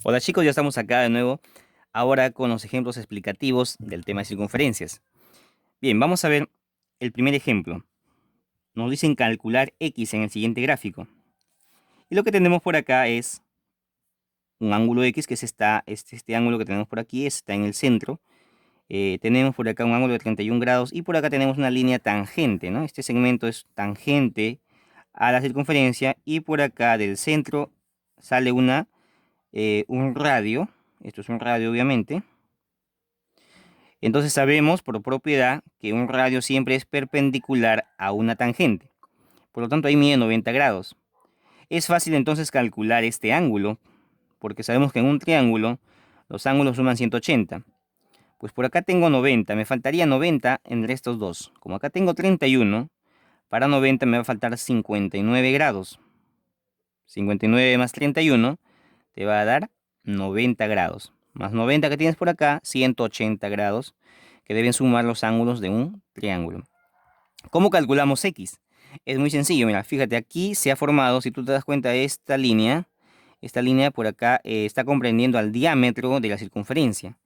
Hola chicos, ya estamos acá de nuevo, ahora con los ejemplos explicativos del tema de circunferencias. Bien, vamos a ver el primer ejemplo. Nos dicen calcular x en el siguiente gráfico. Y lo que tenemos por acá es un ángulo x, que es este ángulo que tenemos por aquí, está en el centro. Tenemos por acá un ángulo de 31 grados y por acá tenemos una línea tangente, ¿no? Este segmento es tangente a la circunferencia y por acá del centro sale un radio. Esto es un radio, obviamente. Entonces sabemos por propiedad que un radio siempre es perpendicular a una tangente. Por lo tanto, ahí mide 90 grados. Es fácil entonces calcular este ángulo, porque sabemos que en un triángulo los ángulos suman 180. Pues por acá tengo 90, me faltaría 90 entre estos dos. Como acá tengo 31, para 90 me va a faltar 59 grados. 59 más 31 te va a dar 90 grados. Más 90 que tienes por acá, 180 grados, que deben sumar los ángulos de un triángulo. ¿Cómo calculamos x? Es muy sencillo, mira, fíjate, aquí se ha formado, si tú te das cuenta, esta línea por acá está comprendiendo al diámetro de la circunferencia.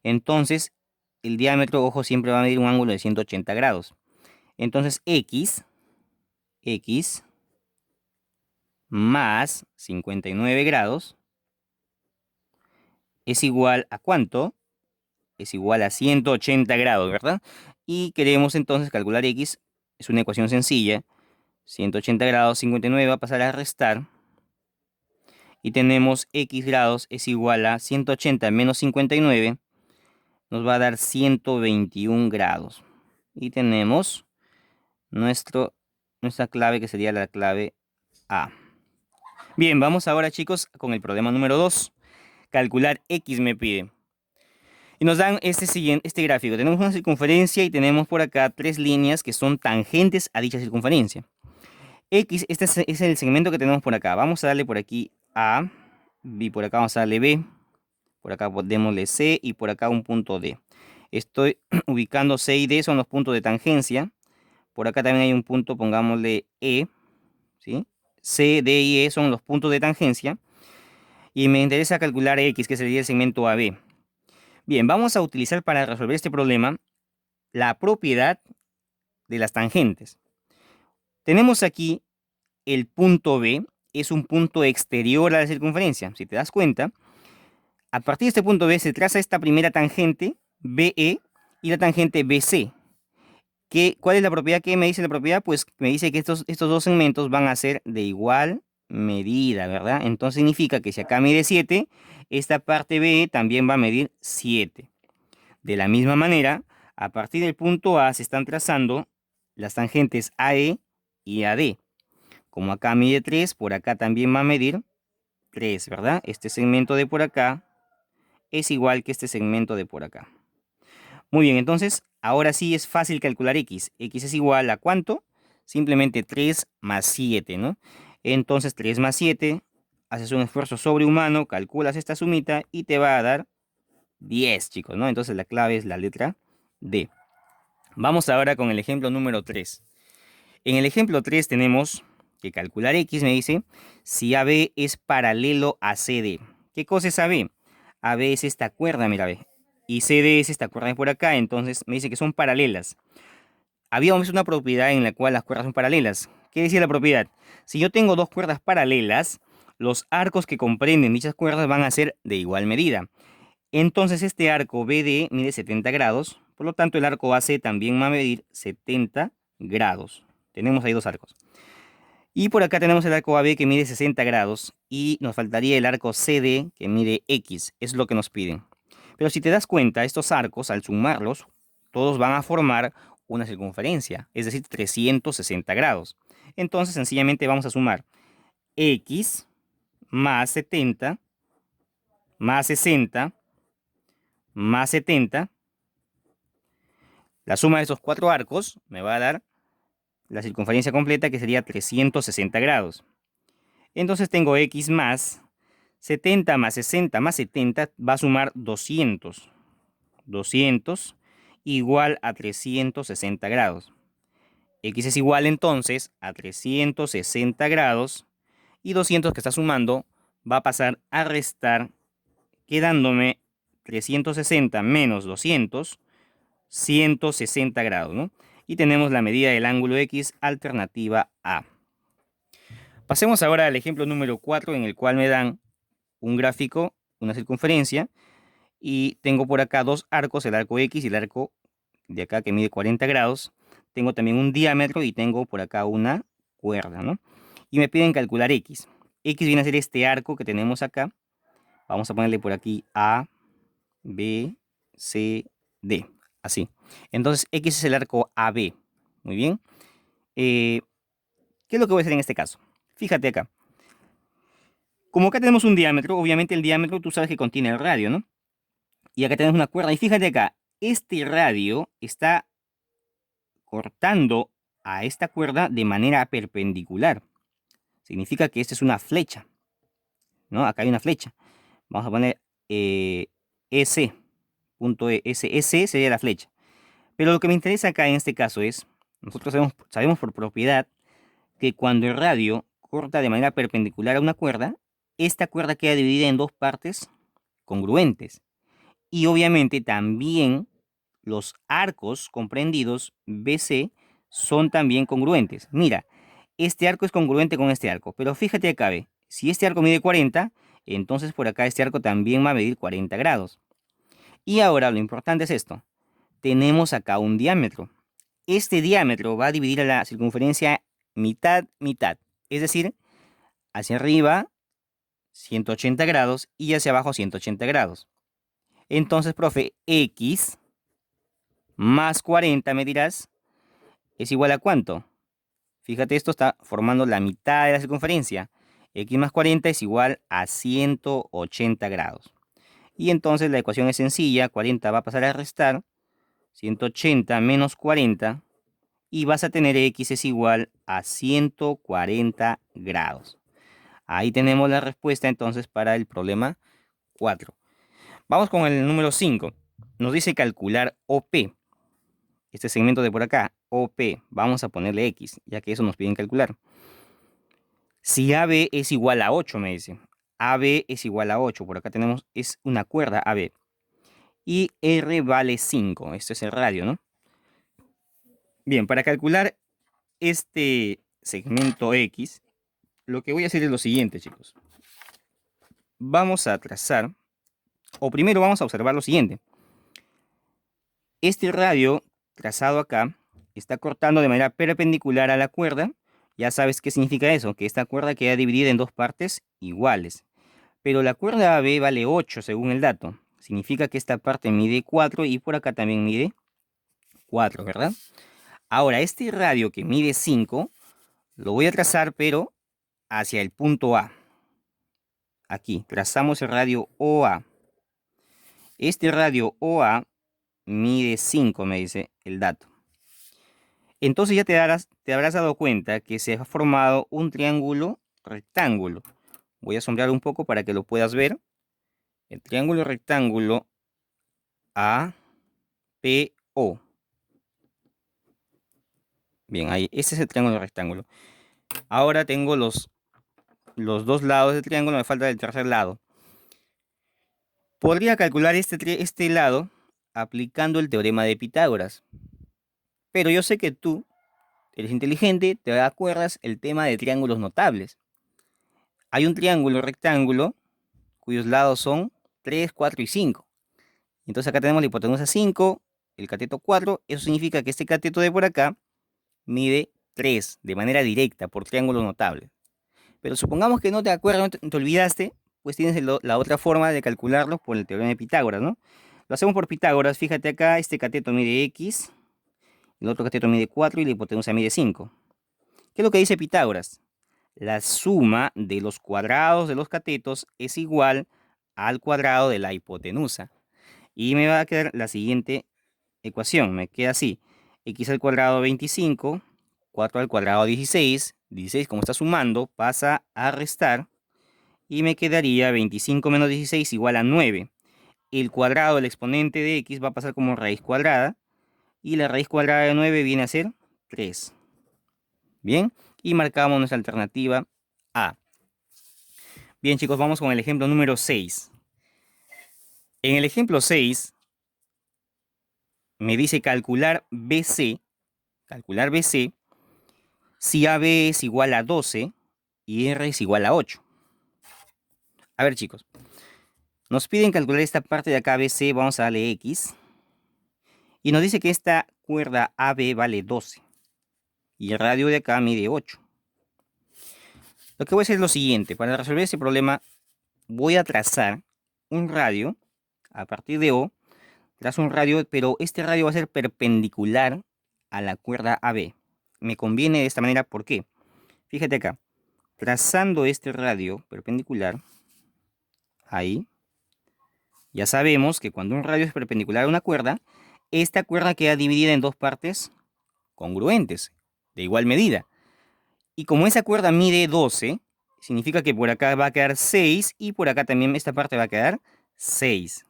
Entonces, el diámetro, ojo, siempre va a medir un ángulo de 180 grados. Entonces, x más 59 grados es igual a ¿cuánto? Es igual a 180 grados, ¿verdad? Y queremos entonces calcular x, es una ecuación sencilla. 180 grados, 59 va a pasar a restar. Y tenemos x grados es igual a 180 menos 59, nos va a dar 121 grados. Y tenemos nuestra clave, que sería la clave A. Bien, vamos ahora, chicos, con el problema número 2. Calcular x me pide. Y nos dan este gráfico. Tenemos una circunferencia y tenemos por acá tres líneas que son tangentes a dicha circunferencia. X, este es el segmento que tenemos por acá. Vamos a darle por aquí A, y por acá vamos a darle B, por acá démosle C y por acá un punto D. Estoy ubicando C y D, son los puntos de tangencia. Por acá también hay un punto, pongámosle E, ¿sí? C, D y E son los puntos de tangencia. Y me interesa calcular X, que sería el segmento AB. Bien, vamos a utilizar para resolver este problema la propiedad de las tangentes. Tenemos aquí el punto B, es un punto exterior a la circunferencia. Si te das cuenta, a partir de este punto B se traza esta primera tangente, BE, y la tangente BC. ¿Cuál es la propiedad? ¿Qué me dice la propiedad? Pues me dice que estos dos segmentos van a ser de igual medida, ¿verdad? Entonces significa que si acá mide 7, esta parte BE también va a medir 7. De la misma manera, a partir del punto A se están trazando las tangentes AE y AD. Como acá mide 3, por acá también va a medir 3, ¿verdad? Este segmento de por acá es igual que este segmento de por acá. Muy bien, entonces, ahora sí es fácil calcular x. X es igual a ¿cuánto? Simplemente 3 más 7, ¿no? Entonces, 3 más 7, haces un esfuerzo sobrehumano, calculas esta sumita y te va a dar 10, chicos, ¿no? Entonces, la clave es la letra D. Vamos ahora con el ejemplo número 3. En el ejemplo 3 tenemos que calcular x, me dice, si AB es paralelo a CD. ¿Qué cosa es AB? AB es esta cuerda, mira, ve. Y CD es esta cuerda de por acá, entonces me dice que son paralelas. Habíamos una propiedad en la cual las cuerdas son paralelas. ¿Qué decía la propiedad? Si yo tengo dos cuerdas paralelas, los arcos que comprenden dichas cuerdas van a ser de igual medida. Entonces este arco BD mide 70 grados, por lo tanto el arco AC también va a medir 70 grados. Tenemos ahí dos arcos. Y por acá tenemos el arco AB que mide 60 grados y nos faltaría el arco CD que mide X, es lo que nos piden. Pero si te das cuenta, estos arcos, al sumarlos, todos van a formar una circunferencia, es decir, 360 grados. Entonces, sencillamente vamos a sumar X más 70 más 60 más 70. La suma de estos cuatro arcos me va a dar la circunferencia completa, que sería 360 grados. Entonces tengo X más 70 más 60 más 70 va a sumar 200. 200 igual a 360 grados. X es igual entonces a 360 grados y 200 que está sumando va a pasar a restar quedándome 360 menos 200, 160 grados, ¿no? Y tenemos la medida del ángulo X, alternativa A. Pasemos ahora al ejemplo número 4, en el cual me dan un gráfico, una circunferencia, y tengo por acá dos arcos, el arco X y el arco de acá que mide 40 grados. Tengo también un diámetro y tengo por acá una cuerda, ¿no? Y me piden calcular X. X viene a ser este arco que tenemos acá. Vamos a ponerle por aquí A, B, C, D. Así. Entonces X es el arco AB. Muy bien. ¿Qué es lo que voy a hacer en este caso? Fíjate acá. Como acá tenemos un diámetro, obviamente el diámetro tú sabes que contiene el radio, ¿no? Y acá tenemos una cuerda. Y fíjate acá, este radio está cortando a esta cuerda de manera perpendicular. Significa que esta es una flecha, ¿no? Acá hay una flecha. Vamos a poner S, punto S sería la flecha. Pero lo que me interesa acá en este caso es, nosotros sabemos por propiedad que cuando el radio corta de manera perpendicular a una cuerda, esta cuerda queda dividida en dos partes congruentes. Y obviamente también los arcos comprendidos BC son también congruentes. Mira, este arco es congruente con este arco, pero fíjate acá, ve, si este arco mide 40, entonces por acá este arco también va a medir 40 grados. Y ahora lo importante es esto. Tenemos acá un diámetro. Este diámetro va a dividir a la circunferencia mitad, mitad. Es decir, hacia arriba 180 grados y hacia abajo 180 grados. Entonces, profe, X más 40, me dirás, ¿es igual a cuánto? Fíjate, esto está formando la mitad de la circunferencia. X más 40 es igual a 180 grados. Y entonces la ecuación es sencilla. 40 va a pasar a restar. 180 menos 40. Y vas a tener X es igual a 140 grados. Ahí tenemos la respuesta entonces para el problema 4. Vamos con el número 5. Nos dice calcular OP. Este segmento de por acá, OP, vamos a ponerle X, ya que eso nos piden calcular. Si AB es igual a 8, me dice. AB es igual a 8. Por acá tenemos, es una cuerda AB. Y R vale 5. Esto es el radio, ¿no? Bien, para calcular este segmento X, lo que voy a hacer es lo siguiente, chicos. Vamos a trazar, o primero vamos a observar lo siguiente. Este radio trazado acá está cortando de manera perpendicular a la cuerda. Ya sabes qué significa eso, que esta cuerda queda dividida en dos partes iguales. Pero la cuerda AB vale 8 según el dato. Significa que esta parte mide 4 y por acá también mide 4, ¿verdad? Ahora, este radio que mide 5, lo voy a trazar, pero hacia el punto A. Aquí, trazamos el radio OA. Este radio OA mide 5, me dice el dato. Entonces ya te habrás dado cuenta que se ha formado un triángulo rectángulo. Voy a sombrear un poco para que lo puedas ver. El triángulo rectángulo APO. Bien, ahí, ese es el triángulo rectángulo. Ahora tengo los dos lados del triángulo, me falta el tercer lado. Podría calcular este lado aplicando el teorema de Pitágoras. Pero yo sé que tú eres inteligente, te acuerdas el tema de triángulos notables. Hay un triángulo rectángulo cuyos lados son 3, 4 y 5. Entonces acá tenemos la hipotenusa 5, el cateto 4. Eso significa que este cateto de por acá mide 3 de manera directa por triángulos notables. Pero supongamos que no te acuerdas, no te olvidaste, pues tienes la otra forma de calcularlo por el teorema de Pitágoras, ¿no? Lo hacemos por Pitágoras. Fíjate acá, este cateto mide X, el otro cateto mide 4 y la hipotenusa mide 5. ¿Qué es lo que dice Pitágoras? La suma de los cuadrados de los catetos es igual al cuadrado de la hipotenusa. Y me va a quedar la siguiente ecuación. Me queda así. X al cuadrado 25, 4 al cuadrado 16. 16, como está sumando, pasa a restar. Y me quedaría 25 menos 16 igual a 9. El cuadrado del exponente de X va a pasar como raíz cuadrada. Y la raíz cuadrada de 9 viene a ser 3. Bien. Y marcamos nuestra alternativa A. Bien, chicos, vamos con el ejemplo número 6. En el ejemplo 6 me dice calcular BC si AB es igual a 12 y R es igual a 8. A ver, chicos, nos piden calcular esta parte de acá BC, vamos a darle X, y nos dice que esta cuerda AB vale 12 y el radio de acá mide 8. Lo que voy a hacer es lo siguiente: para resolver este problema voy a trazar un radio a partir de O, trazo un radio, pero este radio va a ser perpendicular a la cuerda AB. Me conviene de esta manera, ¿por qué? Fíjate acá, trazando este radio perpendicular, ahí, ya sabemos que cuando un radio es perpendicular a una cuerda, esta cuerda queda dividida en dos partes congruentes, de igual medida. Y como esa cuerda mide 12, significa que por acá va a quedar 6 y por acá también esta parte va a quedar 6.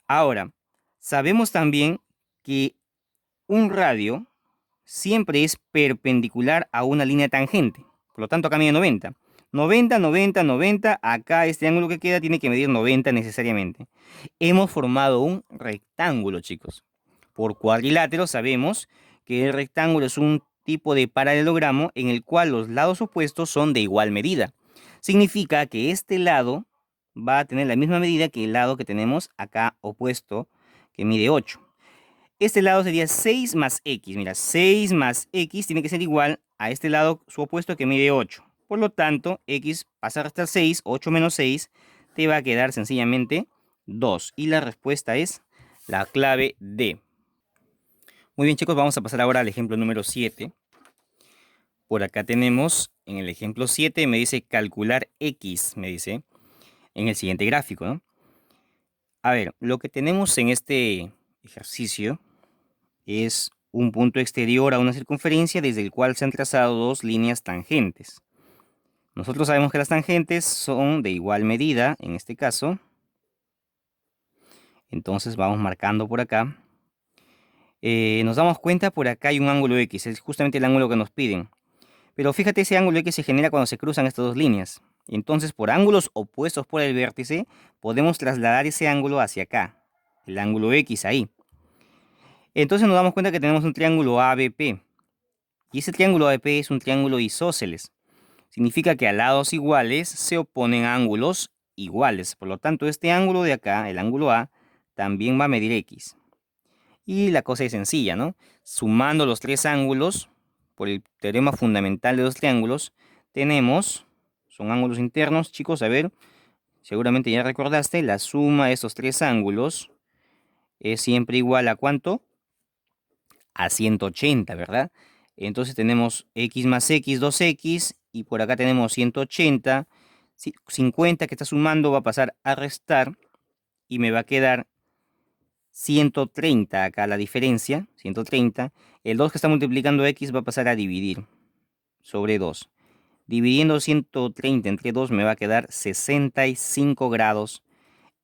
Ahora, sabemos también que un radio siempre es perpendicular a una línea tangente. Por lo tanto, acá mide 90. 90, 90, 90. Acá este ángulo que queda tiene que medir 90 necesariamente. Hemos formado un rectángulo, chicos. Por cuadrilátero sabemos que el rectángulo es un tipo de paralelogramo en el cual los lados opuestos son de igual medida. Significa que este lado va a tener la misma medida que el lado que tenemos acá opuesto, que mide 8. Este lado sería 6 más x. Mira, 6 más x tiene que ser igual a este lado, su opuesto, que mide 8. Por lo tanto, x pasa a restar 6, 8 menos 6, te va a quedar sencillamente 2. Y la respuesta es la clave D. Muy bien, chicos, vamos a pasar ahora al ejemplo número 7. Por acá tenemos, en el ejemplo 7, me dice calcular x, me dice, en el siguiente gráfico, ¿no? A ver, lo que tenemos en este ejercicio es un punto exterior a una circunferencia desde el cual se han trazado dos líneas tangentes. Nosotros sabemos que las tangentes son de igual medida, en este caso. Entonces vamos marcando por acá. Nos damos cuenta, por acá hay un ángulo X, es justamente el ángulo que nos piden. Pero fíjate, ese ángulo X se genera cuando se cruzan estas dos líneas. Entonces, por ángulos opuestos por el vértice, podemos trasladar ese ángulo hacia acá, el ángulo X ahí. Entonces nos damos cuenta que tenemos un triángulo ABP. Y ese triángulo ABP es un triángulo isósceles. Significa que a lados iguales se oponen ángulos iguales. Por lo tanto, este ángulo de acá, el ángulo A, también va a medir X. Y la cosa es sencilla, ¿no? Sumando los tres ángulos, por el teorema fundamental de los triángulos, tenemos, son ángulos internos, chicos, a ver, seguramente ya recordaste, la suma de estos tres ángulos es siempre igual a ¿cuánto? A 180, ¿verdad? Entonces tenemos x más x, 2x, y por acá tenemos 180, 50 que está sumando va a pasar a restar, y me va a quedar 130 acá la diferencia, 130. El 2 que está multiplicando x va a pasar a dividir sobre 2. Dividiendo 130 entre 2 me va a quedar 65 grados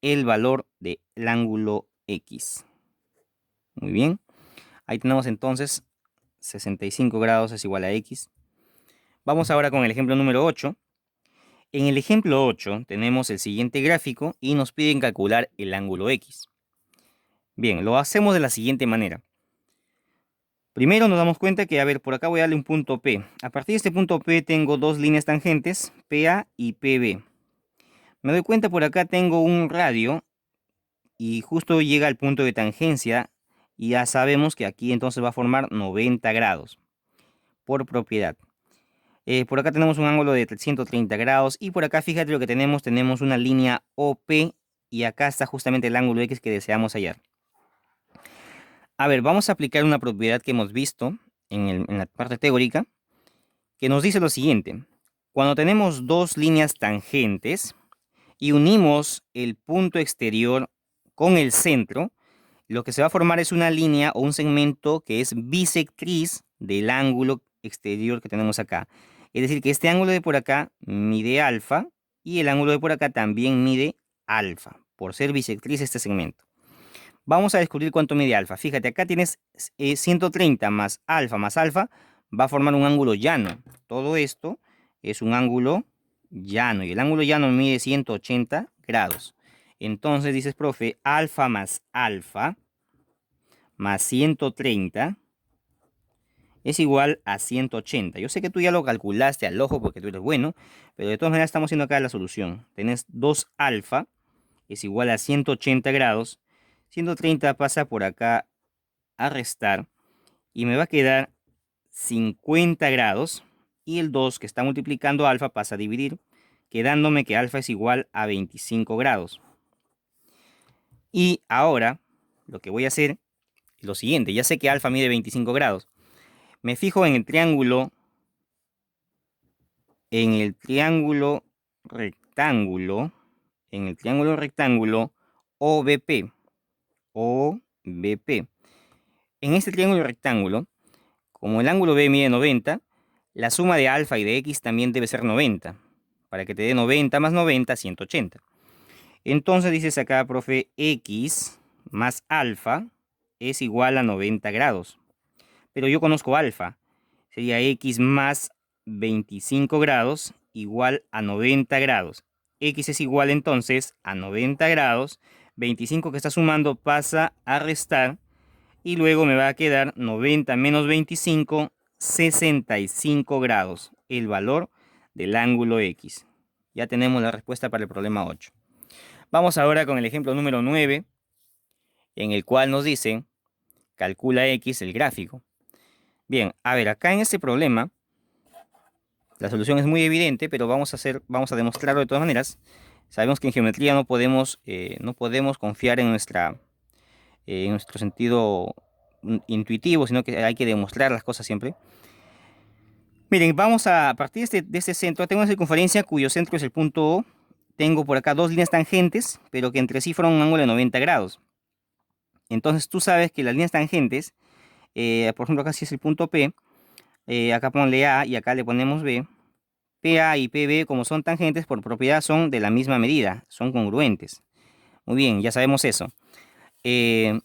el valor del ángulo X. Muy bien. Ahí tenemos entonces 65 grados es igual a X. Vamos ahora con el ejemplo número 8. En el ejemplo 8 tenemos el siguiente gráfico y nos piden calcular el ángulo X. Bien, lo hacemos de la siguiente manera. Primero nos damos cuenta que, a ver, por acá voy a darle un punto P. A partir de este punto P tengo dos líneas tangentes, PA y PB. Me doy cuenta, por acá tengo un radio y justo llega al punto de tangencia y ya sabemos que aquí entonces va a formar 90 grados por propiedad. Por acá tenemos un ángulo de 130 grados y por acá fíjate lo que tenemos una línea OP y acá está justamente el ángulo X que deseamos hallar. A ver, vamos a aplicar una propiedad que hemos visto en la parte teórica, que nos dice lo siguiente. Cuando tenemos dos líneas tangentes y unimos el punto exterior con el centro, lo que se va a formar es una línea o un segmento que es bisectriz del ángulo exterior que tenemos acá. Es decir, que este ángulo de por acá mide alfa y el ángulo de por acá también mide alfa, por ser bisectriz este segmento. Vamos a descubrir cuánto mide alfa. Fíjate, acá tienes 130 más alfa, va a formar un ángulo llano. Todo esto es un ángulo llano y el ángulo llano mide 180 grados. Entonces dices, profe, alfa más 130 es igual a 180. Yo sé que tú ya lo calculaste al ojo porque tú eres bueno, pero de todas maneras estamos haciendo acá la solución. Tenés 2 alfa es igual a 180 grados. 130 pasa por acá a restar y me va a quedar 50 grados. Y el 2 que está multiplicando alfa pasa a dividir, quedándome que alfa es igual a 25 grados. Y ahora lo que voy a hacer es lo siguiente. Ya sé que alfa mide 25 grados. Me fijo en el triángulo rectángulo, OBP, OBP. En este triángulo rectángulo, como el ángulo B mide 90, la suma de alfa y de x también debe ser 90, para que te dé 90 más 90, 180. Entonces dices acá, profe, x más alfa es igual a 90 grados. Pero yo conozco alfa, sería x más 25 grados igual a 90 grados. X es igual entonces a 90 grados. 25 que está sumando pasa a restar. Y luego me va a quedar 90 menos 25, 65 grados. El valor del ángulo X. Ya tenemos la respuesta para el problema 8. Vamos ahora con el ejemplo número 9, en el cual nos dice, calcula X el gráfico. Bien, a ver, acá en este problema, la solución es muy evidente, pero vamos a demostrarlo de todas maneras. Sabemos que en geometría no podemos confiar en nuestro sentido intuitivo, sino que hay que demostrar las cosas siempre. Miren, vamos a partir de este centro. Tengo una circunferencia cuyo centro es el punto O. Tengo por acá dos líneas tangentes, pero que entre sí forman un ángulo de 90 grados. Entonces tú sabes que las líneas tangentes, por ejemplo acá sí es el punto P, acá ponle A y acá le ponemos B. PA y PB, como son tangentes, por propiedad son de la misma medida, son congruentes. Muy bien, ya sabemos eso. ¿Qué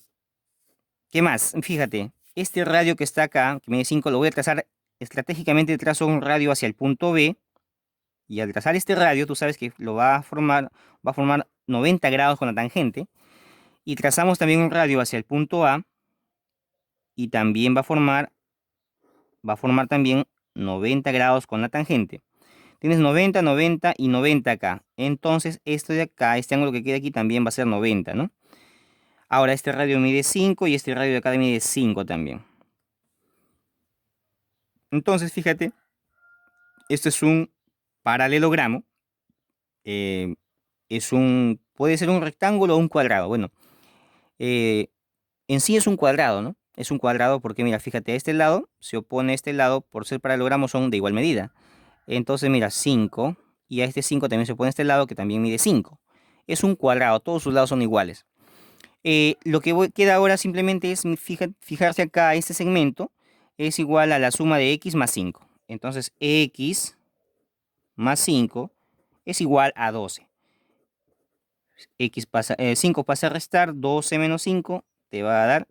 más? Fíjate, este radio que está acá, que mide 5, lo voy a trazar estratégicamente, trazo un radio hacia el punto B, y al trazar este radio, tú sabes que lo va a formar 90 grados con la tangente, y trazamos también un radio hacia el punto A, y también va a formar también 90 grados con la tangente. Tienes 90, 90 y 90 acá. Entonces, esto de acá, este ángulo que queda aquí también va a ser 90, ¿no? Ahora, este radio mide 5 y este radio de acá mide 5 también. Entonces, fíjate, esto es un paralelogramo. Puede ser un rectángulo o un cuadrado. Bueno, en sí es un cuadrado, ¿no? Es un cuadrado porque, mira, fíjate, a este lado se opone a este lado, por ser paralelogramos son de igual medida. Entonces, mira, 5, y a este 5 también se pone a este lado que también mide 5. Es un cuadrado, todos sus lados son iguales. Lo que queda ahora simplemente es fijarse acá, este segmento es igual a la suma de x más 5. Entonces, x más 5 es igual a 12. 5 pasa a restar, 12 menos 5 te va a dar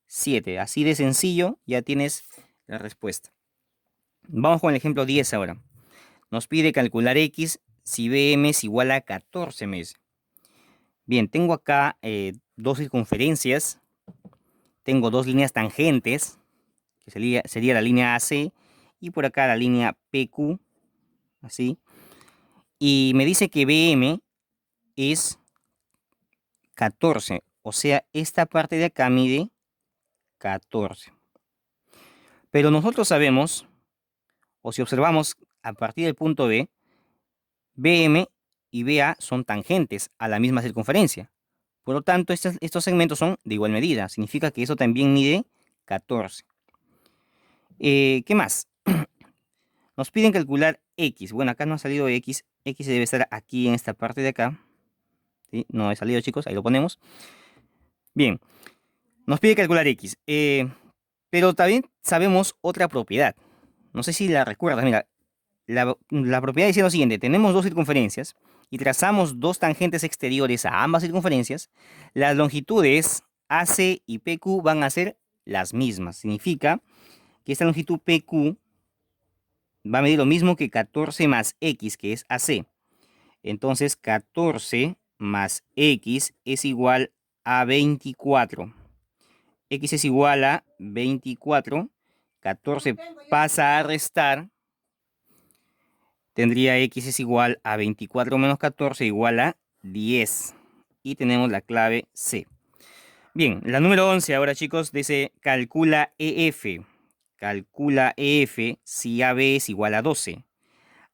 7. Así de sencillo, ya tienes la respuesta. Vamos con el ejemplo 10 ahora. Nos pide calcular x si BM es igual a 14 meses. Bien, tengo acá dos circunferencias. Tengo dos líneas tangentes, que sería la línea AC, y por acá la línea PQ, así. Y me dice que BM es 14, o sea, esta parte de acá mide 14. Pero nosotros sabemos, o si observamos a partir del punto B, BM y BA son tangentes a la misma circunferencia. Por lo tanto, estos segmentos son de igual medida. Significa que eso también mide 14. ¿Qué más? Nos piden calcular X. Bueno, acá no ha salido X. X debe estar aquí en esta parte de acá. ¿Sí? No ha salido, chicos. Ahí lo ponemos. Bien. Nos pide calcular X. Pero también sabemos otra propiedad. No sé si la recuerdas. Mira, la propiedad dice lo siguiente. Tenemos dos circunferencias y trazamos dos tangentes exteriores a ambas circunferencias. Las longitudes AC y PQ van a ser las mismas. Significa que esta longitud PQ va a medir lo mismo que 14 más X, que es AC. Entonces, 14 más x es igual a 24. X es igual a 24. 14 pasa a restar. Tendría x es igual a 24 menos 14 igual a 10. Y tenemos la clave C. Bien, la número 11 ahora, chicos, dice calcula EF. Calcula EF si AB es igual a 12.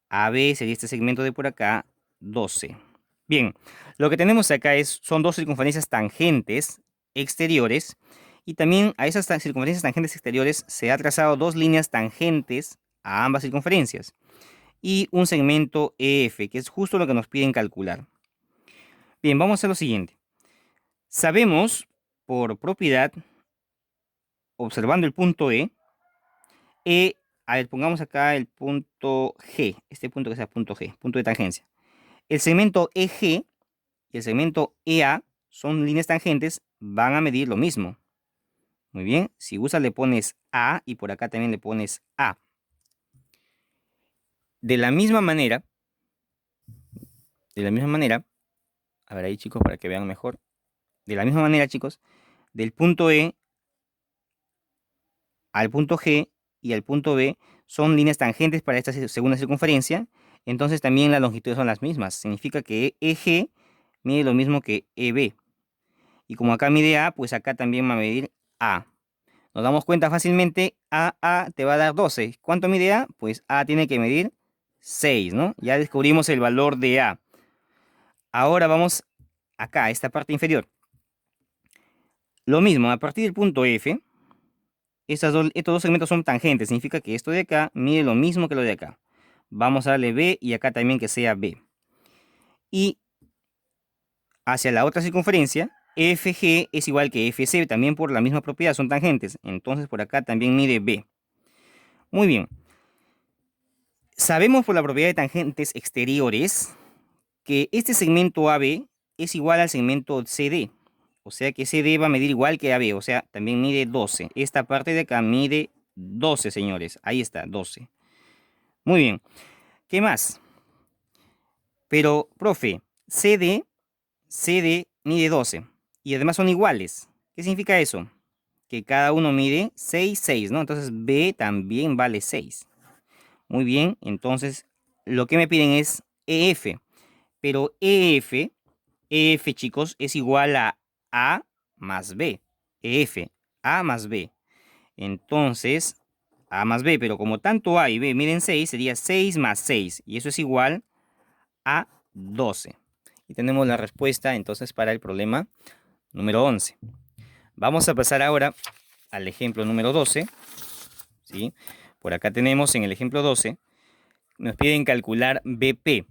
AB sería este segmento de por acá, 12. Bien, lo que tenemos acá son dos circunferencias tangentes exteriores. Y también a esas circunferencias tangentes exteriores se ha trazado dos líneas tangentes a ambas circunferencias. Y un segmento EF, que es justo lo que nos piden calcular. Bien, vamos a hacer lo siguiente. Sabemos por propiedad, observando el punto a ver, pongamos acá el punto G, este punto que sea punto G, punto de tangencia. El segmento EG y el segmento EA son líneas tangentes, van a medir lo mismo. Muy bien, si usas le pones A y por acá también le pones A. De la misma manera, a ver ahí chicos para que vean mejor. De la misma manera chicos, del punto E al punto G y al punto B son líneas tangentes para esta segunda circunferencia. Entonces también las longitudes son las mismas. Significa que EG mide lo mismo que EB. Y como acá mide A, pues acá también va a medir A. Nos damos cuenta fácilmente, A te va a dar 12. ¿Cuánto mide A? Pues A tiene que medir 6, ¿no? Ya descubrimos el valor de A. Ahora vamos acá, a esta parte inferior. Lo mismo, a partir del punto F, estos dos segmentos son tangentes. Significa que esto de acá mide lo mismo que lo de acá. Vamos a darle B y acá también que sea B. Y hacia la otra circunferencia, FG es igual que FC, también por la misma propiedad, son tangentes. Entonces por acá también mide B. Muy bien. Sabemos por la propiedad de tangentes exteriores que este segmento AB es igual al segmento CD. O sea que CD va a medir igual que AB, o sea, también mide 12. Esta parte de acá mide 12, señores. Ahí está, 12. Muy bien. ¿Qué más? Pero, profe, CD mide 12. Y además son iguales. ¿Qué significa eso? Que cada uno mide 6, 6, ¿no? Entonces B también vale 6. Muy bien, entonces lo que me piden es EF. Pero EF chicos, es igual A más B. EF, A más B. Entonces, A más B, pero como tanto A y B miden 6, sería 6 más 6. Y eso es igual a 12. Y tenemos la respuesta entonces para el problema número 11. Vamos a pasar ahora al ejemplo número 12. ¿Sí? Por acá tenemos en el ejemplo 12, nos piden calcular BP.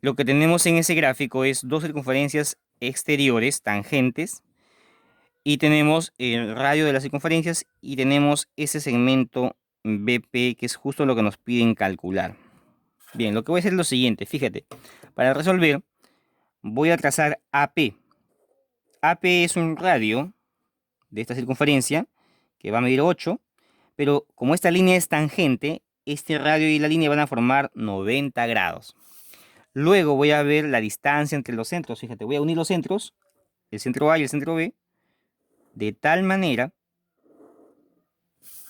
Lo que tenemos en ese gráfico es dos circunferencias exteriores tangentes y tenemos el radio de las circunferencias y tenemos ese segmento BP que es justo lo que nos piden calcular. Bien, lo que voy a hacer es lo siguiente, fíjate, para resolver voy a trazar AP. AP es un radio de esta circunferencia que va a medir 8, pero como esta línea es tangente, este radio y la línea van a formar 90 grados. Luego voy a ver la distancia entre los centros. Fíjate, voy a unir los centros, el centro A y el centro B, de tal manera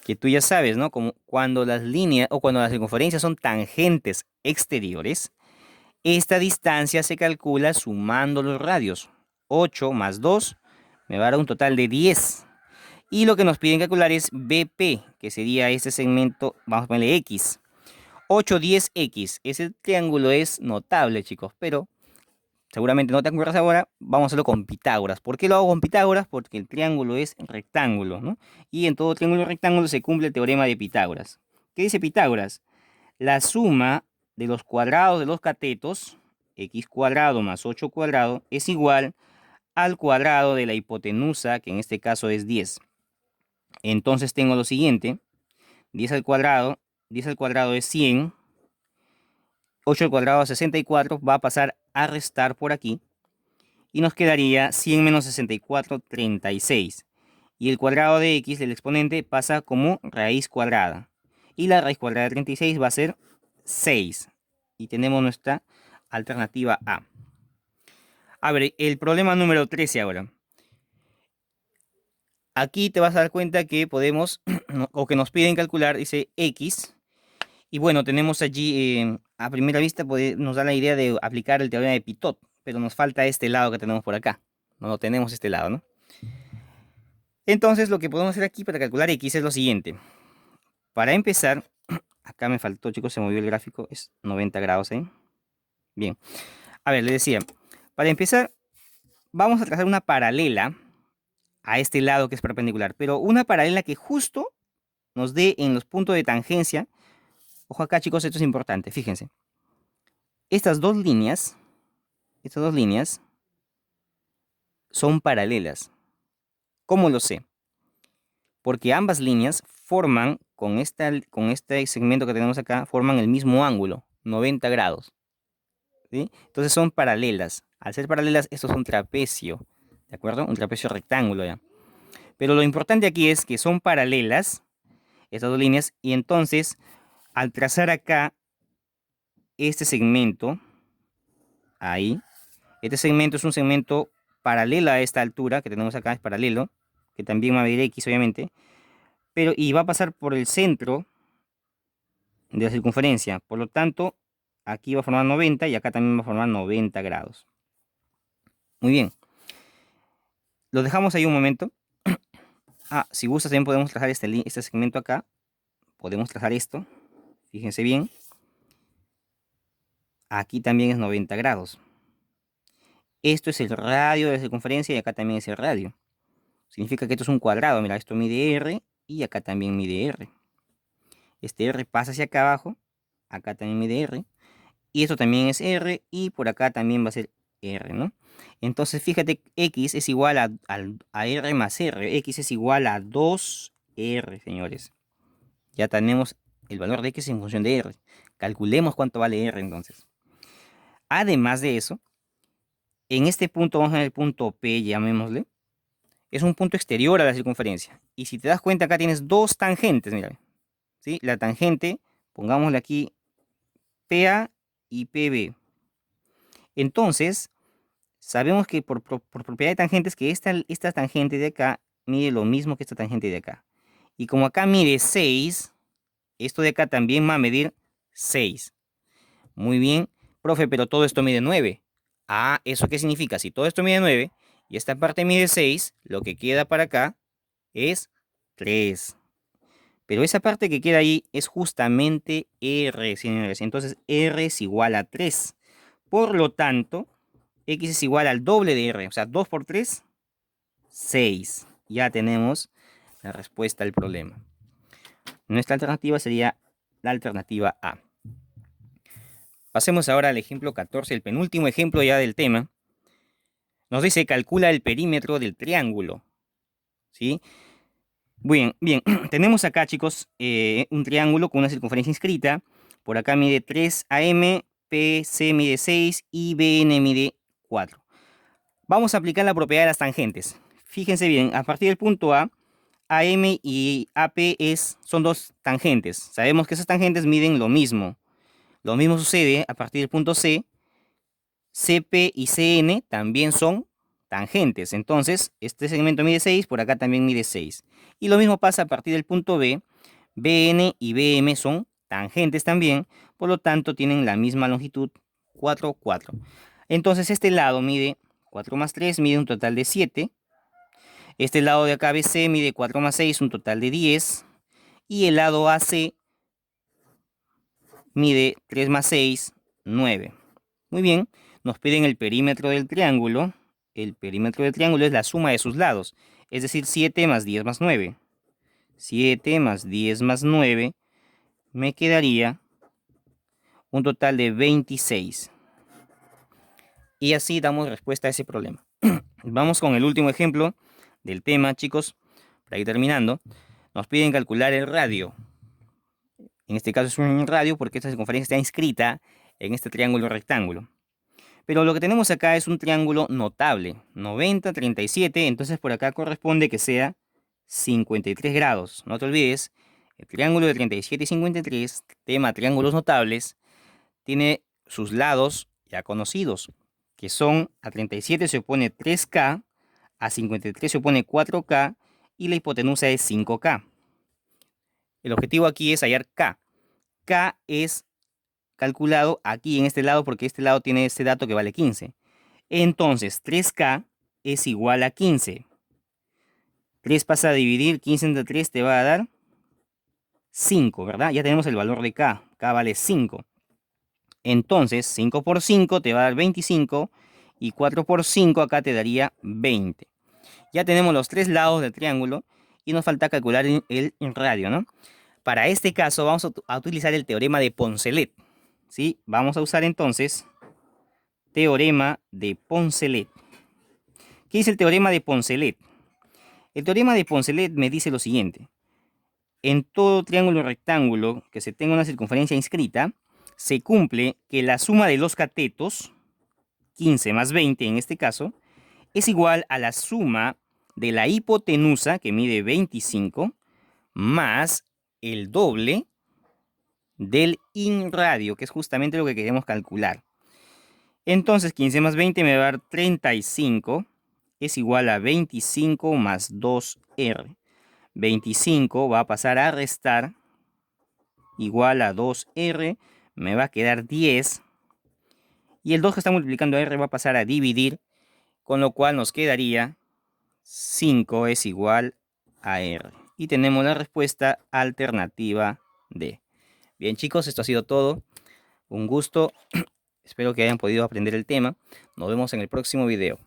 que tú ya sabes, ¿no? Como cuando las líneas o cuando las circunferencias son tangentes exteriores, esta distancia se calcula sumando los radios. 8 más 2 me va a dar un total de 10. Y lo que nos piden calcular es BP, que sería este segmento, vamos a ponerle X. 8, 10, X. Ese triángulo es notable, chicos, pero seguramente no te acuerdas ahora. Vamos a hacerlo con Pitágoras. ¿Por qué lo hago con Pitágoras? Porque el triángulo es rectángulo, ¿no? Y en todo triángulo rectángulo se cumple el teorema de Pitágoras. ¿Qué dice Pitágoras? La suma de los cuadrados de los catetos, x cuadrado más 8 cuadrado, es igual al cuadrado de la hipotenusa, que en este caso es 10. Entonces tengo lo siguiente, 10 al cuadrado es 100, 8 al cuadrado es 64, va a pasar a restar por aquí, y nos quedaría 100 menos 64, 36. Y el cuadrado de x del exponente pasa como raíz cuadrada. Y la raíz cuadrada de 36 va a ser 6. Y tenemos nuestra alternativa A. A ver, el problema número 13 ahora. Aquí te vas a dar cuenta que podemos, o que nos piden calcular, dice x. Y bueno, tenemos allí, a primera vista, nos da la idea de aplicar el teorema de Pitot, pero nos falta este lado que tenemos por acá. No tenemos este lado, ¿no? Entonces, lo que podemos hacer aquí para calcular x es lo siguiente. Para empezar, acá me faltó, chicos, se movió el gráfico, es 90 grados, ¿eh? Bien. A ver, le decía, para empezar, vamos a trazar una paralela a este lado que es perpendicular, pero una paralela que justo nos dé en los puntos de tangencia. Ojo acá, chicos, esto es importante, fíjense. Estas dos líneas son paralelas. ¿Cómo lo sé? Porque ambas líneas forman, con este segmento que tenemos acá, forman el mismo ángulo, 90 grados. ¿Sí? Entonces son paralelas. Al ser paralelas, esto es un trapecio, ¿de acuerdo? Un trapecio rectángulo ya. Pero lo importante aquí es que son paralelas estas dos líneas, y entonces al trazar acá este segmento, ahí, este segmento es un segmento paralelo a esta altura que tenemos acá, es paralelo, que también va a medir x obviamente, pero y va a pasar por el centro de la circunferencia, por lo tanto, aquí va a formar 90 y acá también va a formar 90 grados. Muy bien, lo dejamos ahí un momento. Si gustas también podemos trazar este segmento acá, podemos trazar esto, fíjense bien, aquí también es 90 grados. Esto es el radio de la circunferencia y acá también es el radio. Significa que esto es un cuadrado. Mira, esto mide R y acá también mide R. Este R pasa hacia acá abajo. Acá también mide R. Y esto también es R y por acá también va a ser R, ¿no? Entonces fíjate, X es igual a R más R. X es igual a 2R, señores. Ya tenemos el valor de X en función de R. Calculemos cuánto vale R entonces. Además de eso, en este punto, vamos a ver el punto P, llamémosle. Es un punto exterior a la circunferencia. Y si te das cuenta, acá tienes dos tangentes, mira. ¿Sí? La tangente, pongámosle aquí PA y PB. Entonces, sabemos que por propiedad de tangentes que esta tangente de acá mide lo mismo que esta tangente de acá. Y como acá mide 6, esto de acá también va a medir 6. Muy bien, profe, pero todo esto mide 9. ¿Eso qué significa? Si todo esto mide 9 y esta parte mide 6, lo que queda para acá es 3. Pero esa parte que queda ahí es justamente R, señores. Entonces R es igual a 3. Por lo tanto, X es igual al doble de R. O sea, 2 por 3, 6. Ya tenemos la respuesta al problema. Nuestra alternativa sería la alternativa A. Pasemos ahora al ejemplo 14, el penúltimo ejemplo ya del tema. Nos dice, calcula el perímetro del triángulo. ¿Sí? Bien, bien. Tenemos acá, chicos, un triángulo con una circunferencia inscrita. Por acá mide 3 AM, PC mide 6 y BN mide 4. Vamos a aplicar la propiedad de las tangentes. Fíjense bien, a partir del punto A, AM y AP son dos tangentes. Sabemos que esas tangentes miden lo mismo. Lo mismo sucede a partir del punto C. CP y CN también son tangentes. Entonces, este segmento mide 6, por acá también mide 6. Y lo mismo pasa a partir del punto B. BN y BM son tangentes también, por lo tanto tienen la misma longitud, 4, 4. Entonces este lado mide 4 más 3, mide un total de 7. Este lado de acá BC mide 4 más 6, un total de 10. Y el lado AC mide 3 más 6, 9. Muy bien, nos piden el perímetro del triángulo. El perímetro del triángulo es la suma de sus lados, es decir, 7 más 10 más 9. 7 más 10 más 9 me quedaría un total de 26. Y así damos respuesta a ese problema. Vamos con el último ejemplo del tema, chicos. Para ir terminando, nos piden calcular el radio. En este caso es un radio porque esta circunferencia está inscrita en este triángulo rectángulo. Pero lo que tenemos acá es un triángulo notable, 90, 37, entonces por acá corresponde que sea 53 grados. No te olvides, el triángulo de 37 y 53, tema triángulos notables, tiene sus lados ya conocidos. que son a 37 se opone 3K, a 53 se opone 4K y la hipotenusa es 5K. El objetivo aquí es hallar K. K es calculado aquí en este lado porque este lado tiene este dato que vale 15. Entonces 3K es igual a 15. 3 pasa a dividir, 15 entre 3 te va a dar 5, ¿verdad? Ya tenemos el valor de K. K vale 5. Entonces 5 por 5 te va a dar 25 y 4 por 5 acá te daría 20. Ya tenemos los tres lados del triángulo y nos falta calcular el radio, ¿no? Para este caso vamos a utilizar el teorema de Poncelet, ¿sí? Vamos a usar entonces teorema de Poncelet. ¿Qué es el teorema de Poncelet? El teorema de Poncelet me dice lo siguiente. En todo triángulo rectángulo que se tenga una circunferencia inscrita, se cumple que la suma de los catetos, 15 más 20 en este caso, es igual a la suma de la hipotenusa, que mide 25, más el doble del inradio, que es justamente lo que queremos calcular. Entonces 15 más 20 me va a dar 35, es igual a 25 más 2R. 25 va a pasar a restar, igual a 2R, me va a quedar 10. Y el 2 que está multiplicando a R va a pasar a dividir, con lo cual nos quedaría 5 es igual a R. Y tenemos la respuesta alternativa D. Bien chicos, esto ha sido todo. Un gusto. Espero que hayan podido aprender el tema. Nos vemos en el próximo video.